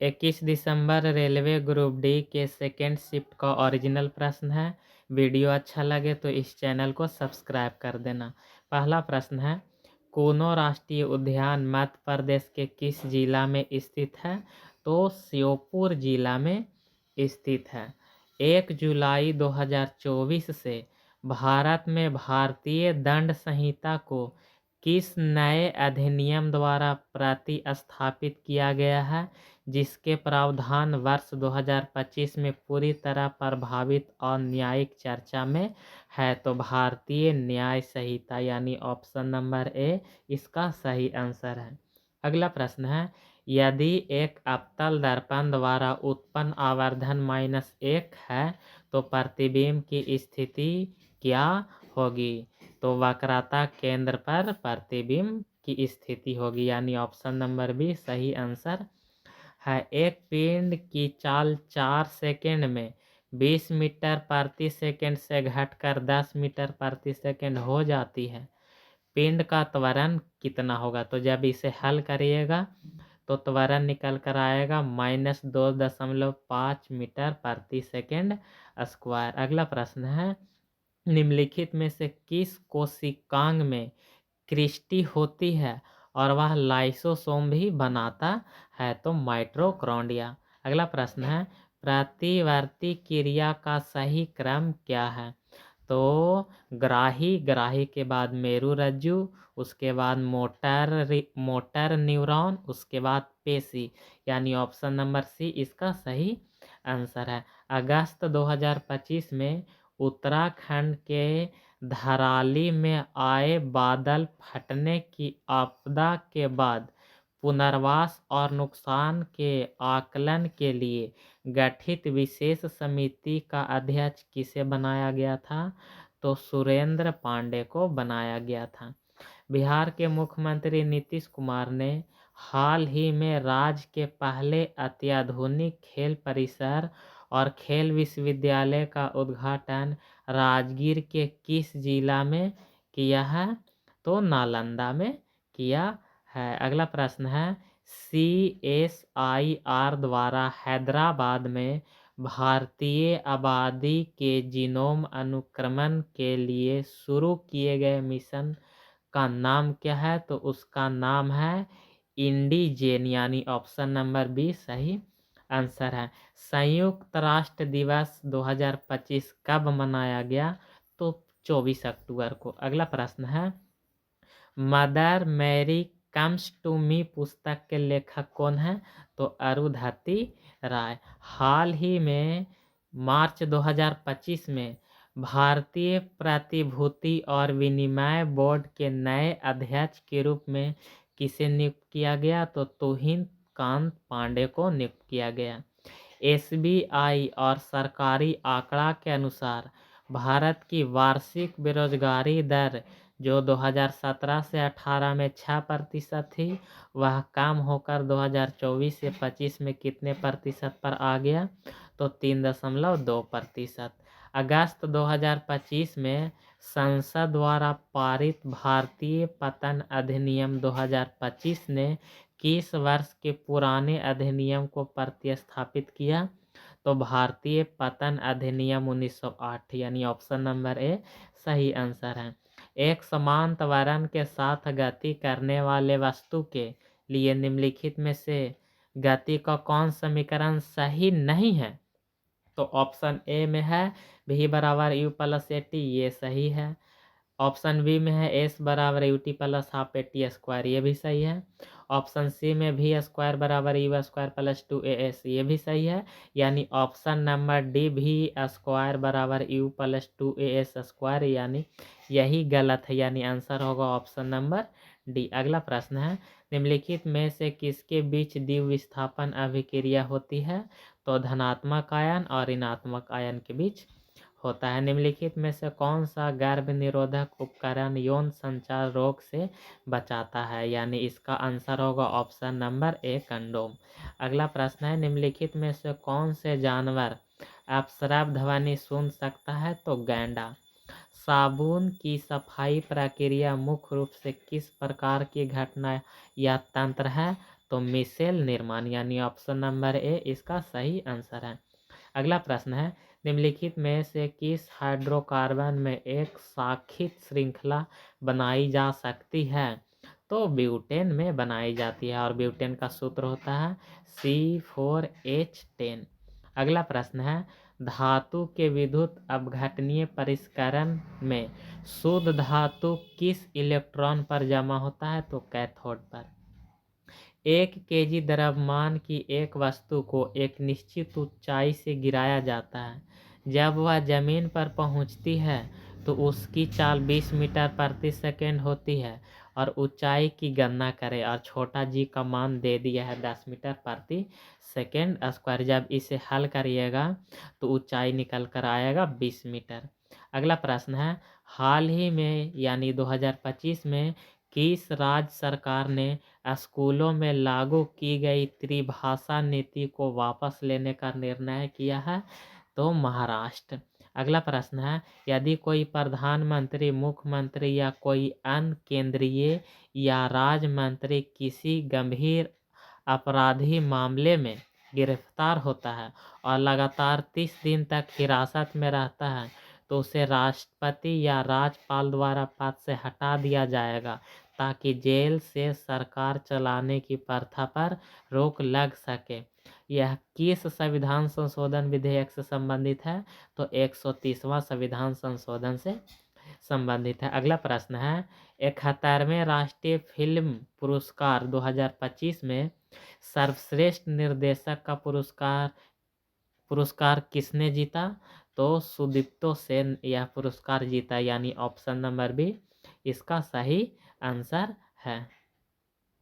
21 दिसंबर railway group D के second shift का original प्रश्न है। वीडियो अच्छा लगे तो इस चैनल को सब्सक्राइब कर देना। पहला प्रश्न है, कूनो राष्ट्रीय उद्यान मध्य प्रदेश के किस जिला में स्थित है? तो श्योपुर जिला में स्थित है। 1 जुलाई 2024 से भारत में भारतीय दंड संहिता को किस नए अधिनियम द्वारा प्रतिस्थापित किया गया है, जिसके प्रावधान वर्ष 2025 में पूरी तरह प्रभावित और न्यायिक चर्चा में है? तो भारतीय न्याय संहिता यानी ऑप्शन नंबर ए इसका सही आंसर है। अगला प्रश्न है, यदि एक अवतल दर्पण द्वारा उत्पन्न आवर्धन -1 है तो प्रतिबिंब की स्थिति क्या होगी? तो वक्रता केंद्र पर प्रतिबिंब की स्थिति होगी यानी ऑप्शन नंबर बी सही आंसर है। एक पिंड की चाल 4 सेकंड में 20 मीटर प्रति सेकंड से घटकर 10 मीटर प्रति सेकंड हो जाती है। पिंड का त्वरण कितना होगा? तो जब इसे हल करिएगा तो त्वरण निकल कर आएगा -2.5 मीटर प्रति सेकंड स्क्वायर। अगला प्रश्न है, निम्नलिखित में से किस कोशिकांग में क्रिस्टी होती है और वह लाइसोसोम भी बनाता है? तो माइटोकॉन्ड्रिया। अगला प्रश्न है, प्रतिवर्ती क्रिया का सही क्रम क्या है? तो ग्राही के बाद मेरुरज्जु, उसके बाद मोटर न्यूरॉन, उसके बाद पेशी यानी ऑप्शन नंबर सी इसका सही आंसर है। अगस्त 2025 में उत्तराखंड के धराली में आए बादल फटने की आपदा के बाद पुनर्वास और नुकसान के आकलन के लिए गठित विशेष समिति का अध्यक्ष किसे बनाया गया था? तो सुरेंद्र पांडे को बनाया गया था। बिहार के मुख्यमंत्री नीतीश कुमार ने हाल ही में राज्य के पहले अत्याधुनिक खेल परिसर और खेल विश्वविद्यालय का उद्घाटन राजगीर के किस जिला में किया है? तो नालंदा में किया है। अगला प्रश्न है, CSIR द्वारा हैदराबाद में भारतीय आबादी के जीनोम अनुक्रमण के लिए शुरू किए गए मिशन का नाम क्या है? तो उसका नाम है इंडिजेन यानी ऑप्शन नंबर बी सही आंसर है। संयुक्त राष्ट्र दिवस 2025 कब मनाया गया? तो 24 अक्टूबर को। अगला प्रश्न है, mother Mary comes to me पुस्तक के लेखक कौन है? तो अरुंधति राय। हाल ही में मार्च 2025 में भारतीय प्रतिभूति और विनिमय बोर्ड के नए अध्यक्ष के रूप में किसे नियुक्त किया गया? तो तुहिन कांत पांडे को नियुक्त किया गया। SBI और सरकारी आंकड़ा के अनुसार भारत की वार्षिक बेरोजगारी दर जो 2017 से 18 में 6% थी, वह कम होकर 2024 से 25 में कितने प्रतिशत पर आ गया? तो 3.2%। अगस्त 2025 में संसद द्वारा पारित भारतीय पतन अधिनियम 2025 ने किस वर्ष के पुराने अधिनियम को प्रतिस्थापित किया? तो भारतीय पतन अधिनियम 1908 यानी ऑप्शन नंबर ए सही आंसर है। एक समान त्वरण के साथ गति करने वाले वस्तु के लिए निम्नलिखित में से गति का कौन समीकरण सही नहीं है? तो ऑप्शन ए में है v बराबर यू प्लस ए टी, ये सही है। ऑप्शन बी में है एस बराबर U T plus half A T square, ये भी सही है। ऑप्शन सी में वी स्क्वायर बराबर यू स्क्वायर प्लस 2as, ये भी सही है। यानी ऑप्शन नंबर डी भी स्क्वायर बराबर यू प्लस 2as स्क्वायर, यानी यही गलत है, यानी आंसर होगा ऑप्शन नंबर डी। अगला प्रश्न है, निम्नलिखित में से किसके बीच द्विविस्थापन विस्थापन अभिक्रिया होती है? तो धनात्मक आयन और ऋणात्मक आयन के बीच होता है। निम्नलिखित में से कौन सा गर्भ निरोधक उपकरण यौन संचार रोग से बचाता है? यानी इसका आंसर होगा ऑप्शन नंबर ए कंडोम। अगला प्रश्न है, निम्नलिखित में से कौन से जानवर अपस्राव ध्वनि सुन सकता है? तो गैंडा। साबुन की सफाई प्रक्रिया मुख्य रूप से किस प्रकार की घटना या तंत्र है? तो मिशेल निर्माण, यानी ऑप्शन नंबर ए इसका सही आंसर है। अगला प्रश्न है, निम्नलिखित में से किस हाइड्रोकार्बन में एक शाखित श्रृंखला बनाई जा सकती है? तो ब्यूटेन में बनाई जाती है और ब्यूटेन का सूत्र होता है C4H10। अगला प्रश्न है, धातु के विद्युत अपघटनीय परिष्करण में शुद्ध धातु किस इलेक्ट्रॉन पर जमा होता है? तो कैथोड पर। 1 kg द्रव्यमान की एक वस्तु को एक निश्चित ऊंचाई से गिराया जाता है। जब वह जमीन पर पहुंचती है तो उसकी चाल 20 मीटर प्रति सेकंड होती है और ऊंचाई की गणना करें, और छोटा जी का मान दे दिया है 10 मीटर प्रति सेकंड स्क्वायर। जब इसे हल करिएगा तो ऊंचाई निकल कर आएगा 20 मीटर। अगला प्रश्न है, हाल ही में यानी 2025 में किस राज्य सरकार ने स्कूलों में लागू की गई त्रिभाषा नीति को वापस लेने का निर्णय किया है? तो महाराष्ट्र। अगला प्रश्न है, यदि कोई प्रधानमंत्री, मुख्यमंत्री या कोई अन्य केंद्रीय या राज्य मंत्री किसी गंभीर अपराधी मामले में गिरफ्तार होता है और लगातार 30 दिन तक हिरासत में रहता है तो उसे राष्ट्रपति या राज्यपाल द्वारा पद से हटा दिया जाएगा, ताकि जेल से सरकार चलाने की प्रथा पर रोक लग सके। यह किस संविधान संशोधन विधेयक से संबंधित है? तो 130वां संविधान संशोधन से संबंधित है। अगला प्रश्न है, 71वें राष्ट्रीय फिल्म पुरस्कार 2025 में सर्वश्रेष्ठ निर्देशक का पुरस्कार किसने जीता? तो सुदीप्तो सेन यह पुरस्कार जीता, यानी ऑप्शन नंबर बी इसका सही आंसर है।